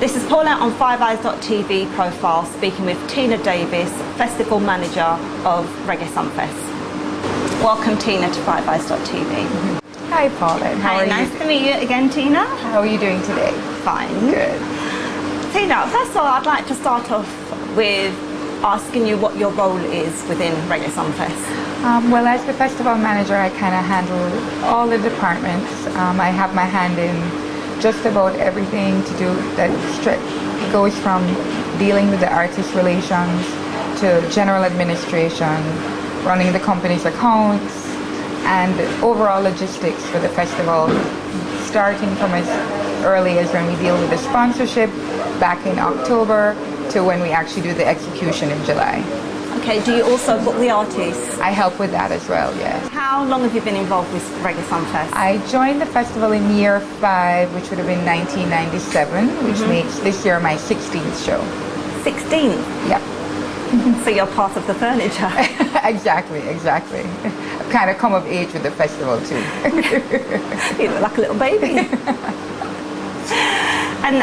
This is Paula on FiveEyes.tv profile, speaking with Tina Davis, Festival Manager of Reggae Sunfest. Welcome, Tina, to FiveEyes.tv. Hi, Paula. How are you? Nice to meet you again, Tina. How are you doing today? Fine. Good. Tina, first of all, I'd like to start off with asking you what your role is within Reggae Sunfest. Well, as the festival manager, I kind of handle all the departments. I have my hand in just about everything to do that goes from dealing with the artist relations to general administration, running the company's accounts, and overall logistics for the festival, starting from as early as when we deal with the sponsorship back in October to when we actually do the execution in July. Okay, do you also book the artists? I help with that as well, yes. How long have you been involved with Reggae Sunfest? I joined the festival in year 5, which would have been 1997, which makes this year my 16th show. 16? Yep. So you're part of the furniture. Exactly. I've kind of come of age with the festival too. You look like a little baby. And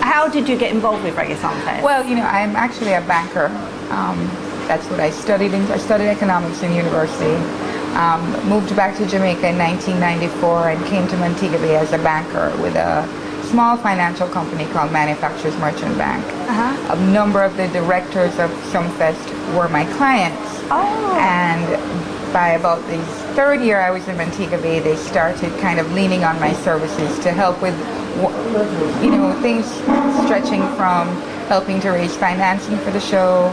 how did you get involved with Reggae Sunfest? Well, I'm actually a banker. That's what I studied. I studied economics in university. Moved back to Jamaica in 1994 and came to Montego Bay as a banker with a small financial company called Manufacturers Merchant Bank. A number of the directors of Sunfest were my clients. Oh. And by about the third year I was in Montego Bay, they started kind of leaning on my services to help with, things stretching from helping to raise financing for the show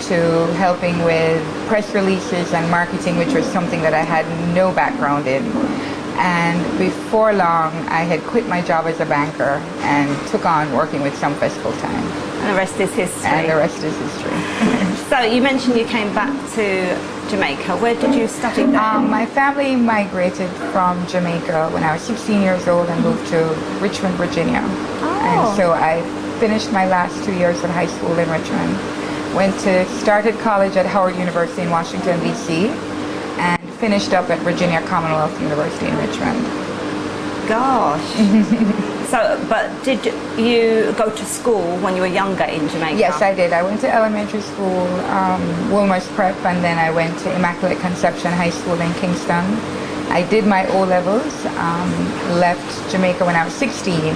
to helping with press releases and marketing, which was something that I had no background in. And before long, I had quit my job as a banker and took on working with Sunfest full time. And the rest is history. So you mentioned you came back to Jamaica. Where did you study there? My family migrated from Jamaica when I was 16 years old and moved to Richmond, Virginia. And so I finished my last 2 years of high school in Richmond. Started college at Howard University in Washington, D.C. and finished up at Virginia Commonwealth University in Richmond. Gosh. But did you go to school when you were younger in Jamaica? Yes, I did. I went to elementary school, Wilmer's Prep, and then I went to Immaculate Conception High School in Kingston. I did my O-levels, left Jamaica when I was 16,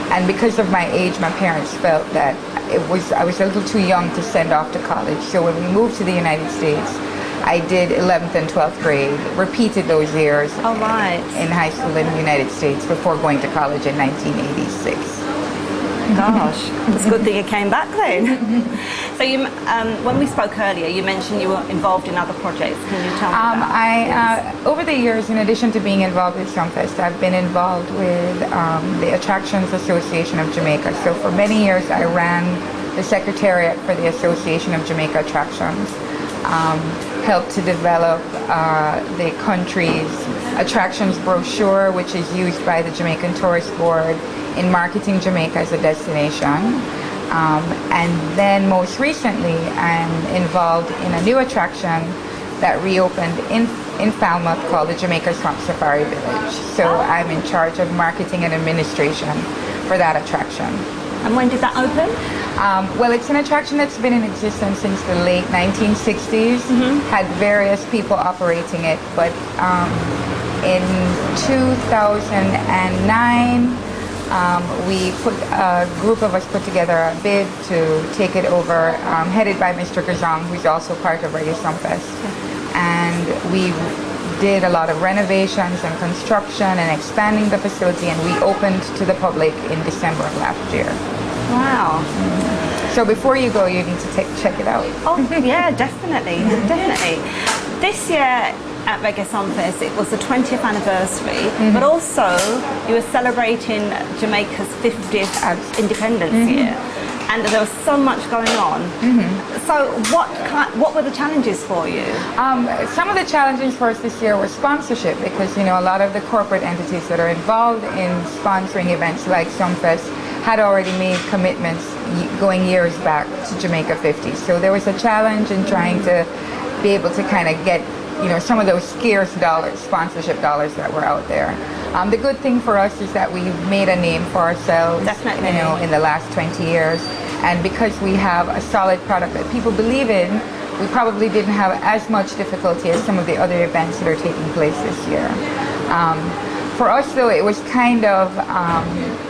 and because of my age, my parents felt that I was a little too young to send off to college. So when we moved to the United States, I did 11th and 12th grade, repeated those years in high school in the United States before going to college in 1986. Gosh, it's a good thing you came back then. So when we spoke earlier, you mentioned you were involved in other projects. Can you tell me about that? Over the years, in addition to being involved with Sunfest, I've been involved with the Attractions Association of Jamaica. So for many years, I ran the Secretariat for the Association of Jamaican Attractions. Helped to develop the country's attractions brochure, which is used by the Jamaican Tourist Board in marketing Jamaica as a destination. And then most recently, I'm involved in a new attraction that reopened in Falmouth called the Jamaican Swamp Safari Village. So I'm in charge of marketing and administration for that attraction. And when did that open? Well, it's an attraction that's been in existence since the late 1960s. Had various people operating it, but in 2009, a group of us put together a bid to take it over, headed by Mr. Gazong, who's also part of Reggae Sunfest. And we did a lot of renovations and construction and expanding the facility, and we opened to the public in December of last year. Wow. So before you go, you need to check it out. Oh, yeah, definitely. This year at Reggae Sunfest, it was the 20th anniversary, but also you were celebrating Jamaica's 50th independence year. And there was so much going on. So what were the challenges for you? Some of the challenges for us this year were sponsorship, because a lot of the corporate entities that are involved in sponsoring events like Sunfest had already made commitments going years back to Jamaica 50. So there was a challenge in trying to be able to kind of get some of those scarce dollars, sponsorship dollars that were out there. The good thing for us is that we've made a name for ourselves, Definitely. you know, in the last 20 years. And because we have a solid product that people believe in, we probably didn't have as much difficulty as some of the other events that are taking place this year. For us, though, it was kind of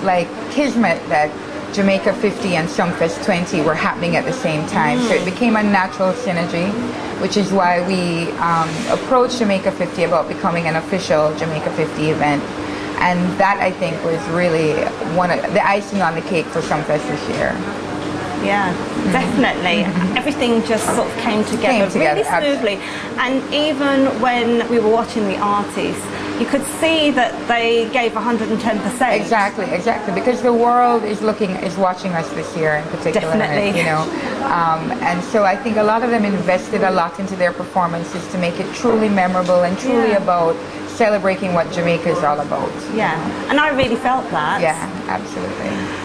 like kismet that Jamaica 50 and Sumfest 20 were happening at the same time. So it became a natural synergy, which is why we approached Jamaica 50 about becoming an official Jamaica 50 event. And that, I think, was really one of the icing on the cake for Sumfest this year. Yeah, definitely. Everything just sort of came together really smoothly. And even when we were watching the artists, you could see that they gave 110%. Exactly, because the world is watching us this year in particular. Definitely. You know, and so I think a lot of them invested a lot into their performances to make it truly memorable and truly about celebrating what Jamaica is all about. Yeah, and I really felt that. Yeah, absolutely.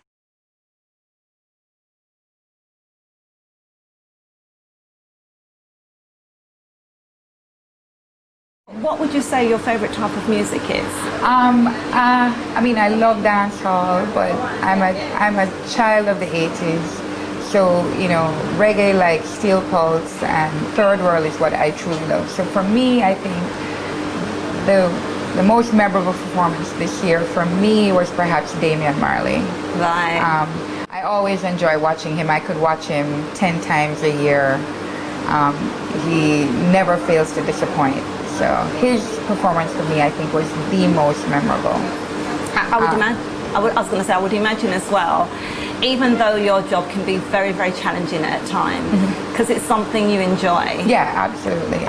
What would you say your favorite type of music is? I mean, I love dancehall, but I'm a child of the 80s. So, you know, reggae like Steel Pulse and Third World is what I truly love. So for me, I think the most memorable performance this year for me was perhaps Damian Marley. Right. I always enjoy watching him. I could watch him 10 times a year. He never fails to disappoint. So his performance for me, I think, was the most memorable. I would imagine. I was going to say, I would imagine as well, even though your job can be very, very challenging at times, because it's something you enjoy. Yeah, absolutely.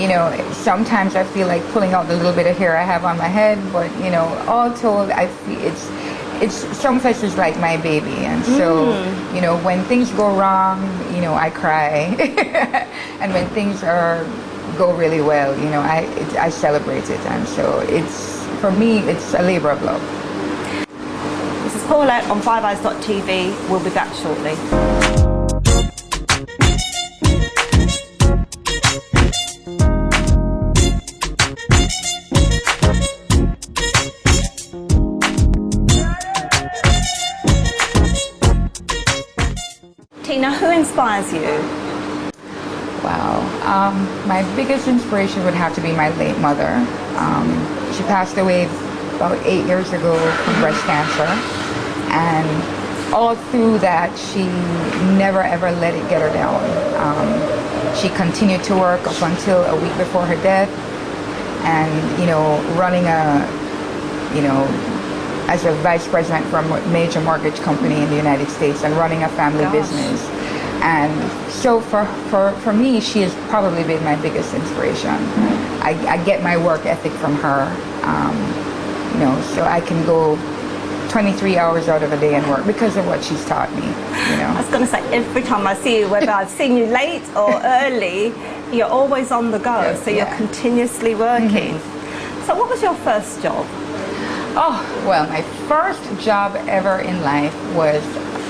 You know, sometimes I feel like pulling out the little bit of hair I have on my head, but you know, all told, I feel it's Sumfest is like my baby, and so you know, when things go wrong, you know, I cry, and when things go really well, you know, I celebrate it, and so it's, for me, it's a labor of love. This is Paulette on FiveEyes.tv. We'll be back shortly. Tina, who inspires you? Wow. My biggest inspiration would have to be my late mother. She passed away about 8 years ago from breast cancer. And all through that, she never ever let it get her down. She continued to work up until a week before her death. And, you know, running as a vice president for a major mortgage company in the United States and running a family business. And so for me, she has probably been my biggest inspiration. I get my work ethic from her, you know, so I can go 23 hours out of a day and work because of what she's taught me, you know. I was going to say, every time I see you, whether I've seen you late or early, you're always on the go, so you're continuously working. So what was your first job? Oh, well, my first job ever in life was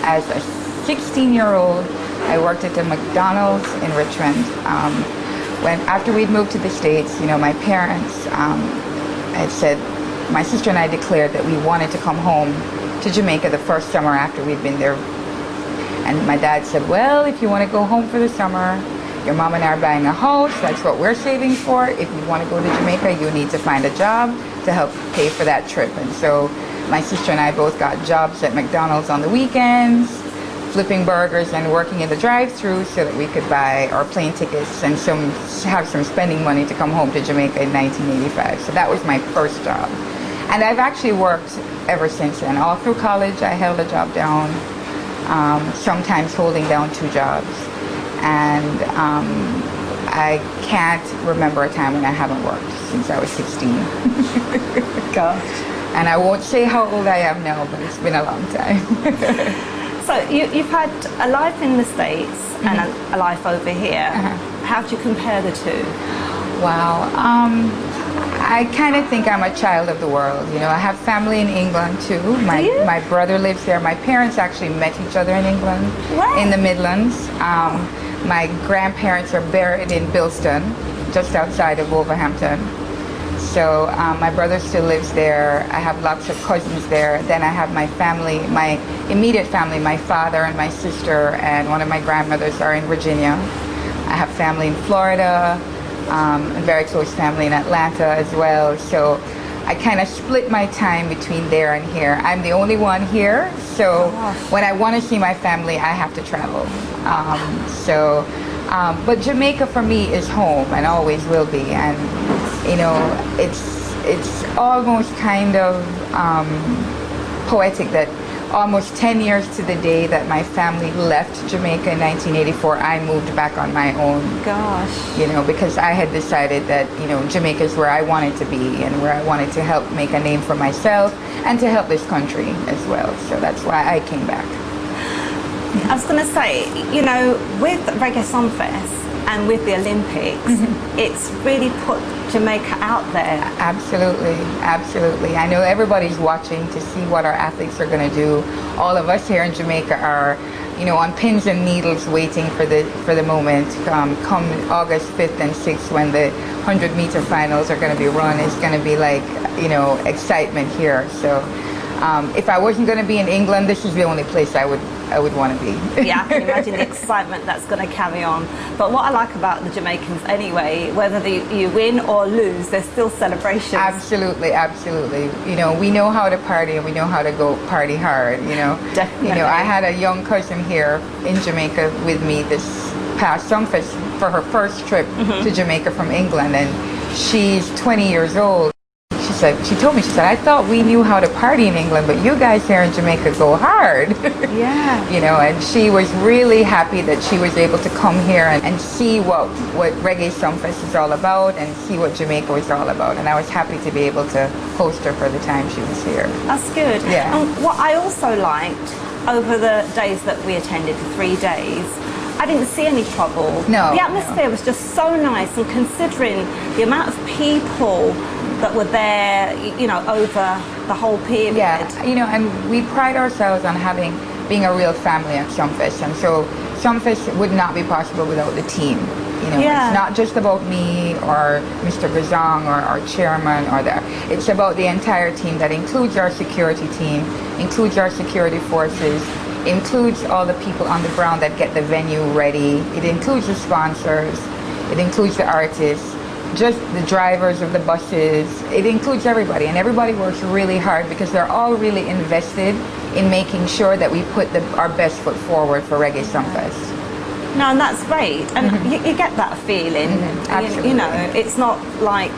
as a 16-year-old. I worked at the McDonald's in Richmond. After we'd moved to the States, you know, my parents had said, my sister and I declared that we wanted to come home to Jamaica the first summer after we'd been there. And my dad said, well, if you want to go home for the summer, your mom and I are buying a house, that's what we're saving for. If you want to go to Jamaica, you need to find a job to help pay for that trip. And so my sister and I both got jobs at McDonald's on the weekends, flipping burgers and working in the drive-thru so that we could buy our plane tickets and have some spending money to come home to Jamaica in 1985. So that was my first job. And I've actually worked ever since then. All through college, I held a job down, sometimes holding down 2 jobs. And I can't remember a time when I haven't worked since I was 16. Gosh. And I won't say how old I am now, but it's been a long time. So you've had a life in the States and a life over here. How do you compare the two? Wow. I kind of think I'm a child of the world. You know, I have family in England too. My brother lives there. My parents actually met each other in England, in the Midlands. My grandparents are buried in Bilston, just outside of Wolverhampton. So my brother still lives there. I have lots of cousins there. Then I have my family, my immediate family, my father and my sister and one of my grandmothers are in Virginia. I have family in Florida, a very close family in Atlanta as well. So I kind of split my time between there and here. I'm the only one here, so when I want to see my family, I have to travel. But Jamaica for me is home and always will be. And you know, it's almost kind of poetic that almost 10 years to the day that my family left Jamaica in 1984, I moved back on my own. Gosh. You know, because I had decided that, you know, Jamaica is where I wanted to be and where I wanted to help make a name for myself and to help this country as well. So that's why I came back. I was going to say, you know, with Reggae Sumfest and with the Olympics, it's really put Jamaica out there. Absolutely, absolutely. I know everybody's watching to see what our athletes are going to do. All of us here in Jamaica are, you know, on pins and needles waiting for the moment. Come August 5th and 6th when the 100-meter finals are going to be run, it's going to be like, you know, excitement here. So if I wasn't going to be in England, this is the only place I would want to be. Yeah, I can imagine the excitement that's going to carry on. But what I like about the Jamaicans anyway, whether you win or lose, there's still celebrations. Absolutely, absolutely. You know, we know how to party and we know how to go party hard, you know. Definitely. You know, I had a young cousin here in Jamaica with me this past Sumfest for her first trip to Jamaica from England, and she's 20 years old. She told me, she said, I thought we knew how to party in England, but you guys here in Jamaica go hard. Yeah. You know, and she was really happy that she was able to come here and see what Reggae Sumfest is all about and see what Jamaica was all about. And I was happy to be able to host her for the time she was here. That's good. Yeah. And what I also liked over the days that we attended, the 3 days, I didn't see any trouble. No. The atmosphere was just so nice, and considering the amount of people that were there, you know, over the whole period. Yeah, you know, and we pride ourselves on being a real family at Sumfest, and so Sumfest would not be possible without the team. You know, it's not just about me or Mr. Gazong or our chairman it's about the entire team that includes our security team, includes our security forces, includes all the people on the ground that get the venue ready. It includes the sponsors, it includes the artists, just the drivers of the buses. It includes everybody, and everybody works really hard because they're all really invested in making sure that we put our best foot forward for Reggae Sumfest. No, and that's great, and you get that feeling. Absolutely. You know, it's not like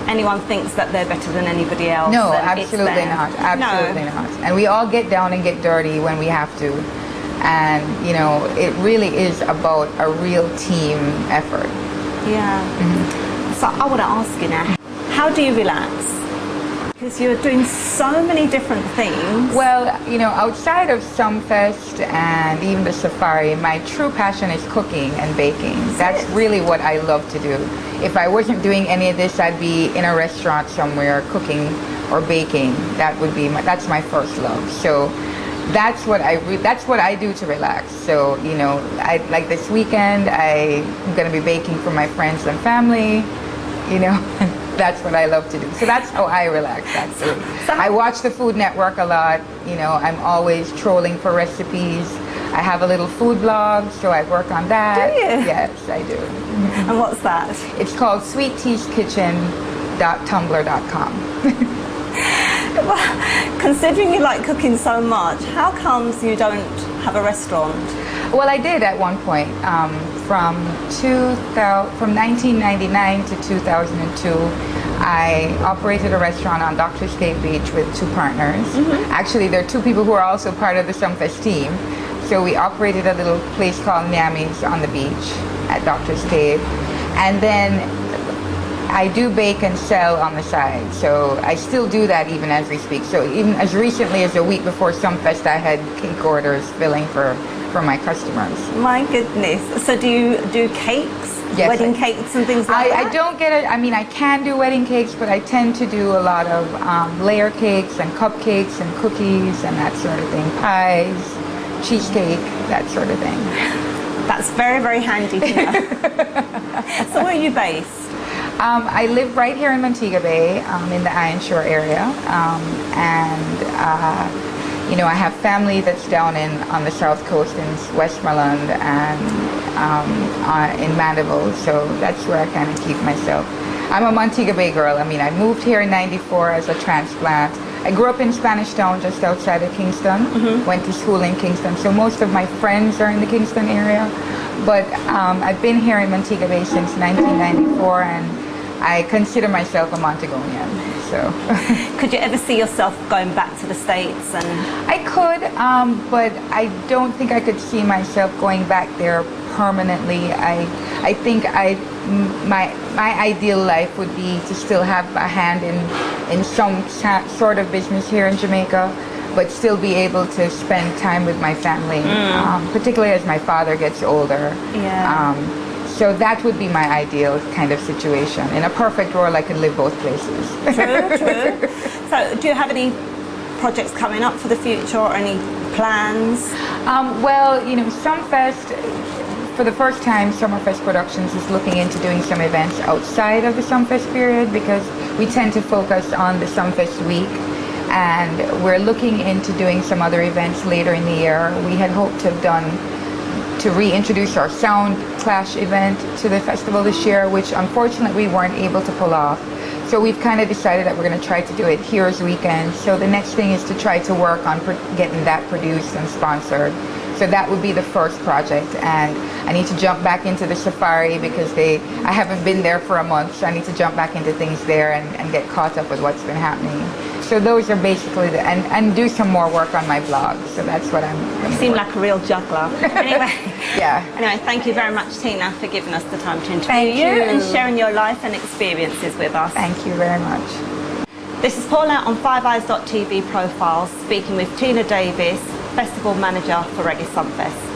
anyone thinks that they're better than anybody else. No, absolutely not. Absolutely not. And we all get down and get dirty when we have to. And, you know, it really is about a real team effort. Yeah. So I want to ask you now, how do you relax? Because you're doing so many different things. Well, you know, outside of Sumfest and even the safari, my true passion is cooking and baking. That's really what I love to do. If I wasn't doing any of this, I'd be in a restaurant somewhere cooking or baking. That's my first love. So that's what I do to relax. So, you know, like this weekend, I'm going to be baking for my friends and family, you know. That's what I love to do. So that's how I relax, actually. I watch the Food Network a lot. You know, I'm always trolling for recipes. I have a little food blog, so I work on that. Do you? Yes, I do. And what's that? It's called sweetteaskitchen.tumblr.com. Well, considering you like cooking so much, how comes you don't have a restaurant? Well, I did at one point. From 1999 to 2002, I operated a restaurant on Doctor's Cave Beach with 2 partners. Actually, there are 2 people who are also part of the Sumfest team. So we operated a little place called Nyami's on the beach at Doctor's Cave. And then I do bake and sell on the side. So I still do that even as we speak. So even as recently as a week before Sumfest, I had cake orders filling for my customers. My goodness. So do you do cakes? Yes, wedding cakes and things like that? I don't get it. I mean, I can do wedding cakes, but I tend to do a lot of layer cakes and cupcakes and cookies and that sort of thing. Pies, cheesecake, that sort of thing. That's very, very handy to know. So where are you based? I live right here in Montego Bay, in the Iron Shore area, you know, I have family that's down on the south coast in Westmoreland and in Mandeville, so that's where I kind of keep myself. I'm a Montego Bay girl. I mean, I moved here in '94 as a transplant. I grew up in Spanish Town, just outside of Kingston. Went to school in Kingston, so most of my friends are in the Kingston area. But I've been here in Montego Bay since 1994, and I consider myself a Montegonian. So, could you ever see yourself going back to the States? And I could, but I don't think I could see myself going back there permanently. I think my ideal life would be to still have a hand in some sort of business here in Jamaica, but still be able to spend time with my family, particularly as my father gets older. Yeah. So that would be my ideal kind of situation. In a perfect world, I could live both places. True, true. So do you have any projects coming up for the future or any plans? Well, you know, Sumfest, for the first time, Summerfest Productions is looking into doing some events outside of the Sumfest period, because we tend to focus on the Sumfest week. And we're looking into doing some other events later in the year. We had hoped to reintroduce our Sound Clash event to the festival this year, which unfortunately we weren't able to pull off. So we've kind of decided that we're going to try to do it Heroes Weekend. So the next thing is to try to work on getting that produced and sponsored. So that would be the first project, and I need to jump back into the safari because I haven't been there for a month, so I need to jump back into things there and get caught up with what's been happening. So those are basically and do some more work on my blog. So that's what I'm going to do. You seem like a real juggler. Anyway, yeah. Anyway, thank you very much, Tina, for giving us the time to interview Thank you. and sharing your life and experiences with us. Thank you very much. This is Paula on FiveEyes.tv Profiles, speaking with Tina Davis, Festival Manager for Reggae Sumfest.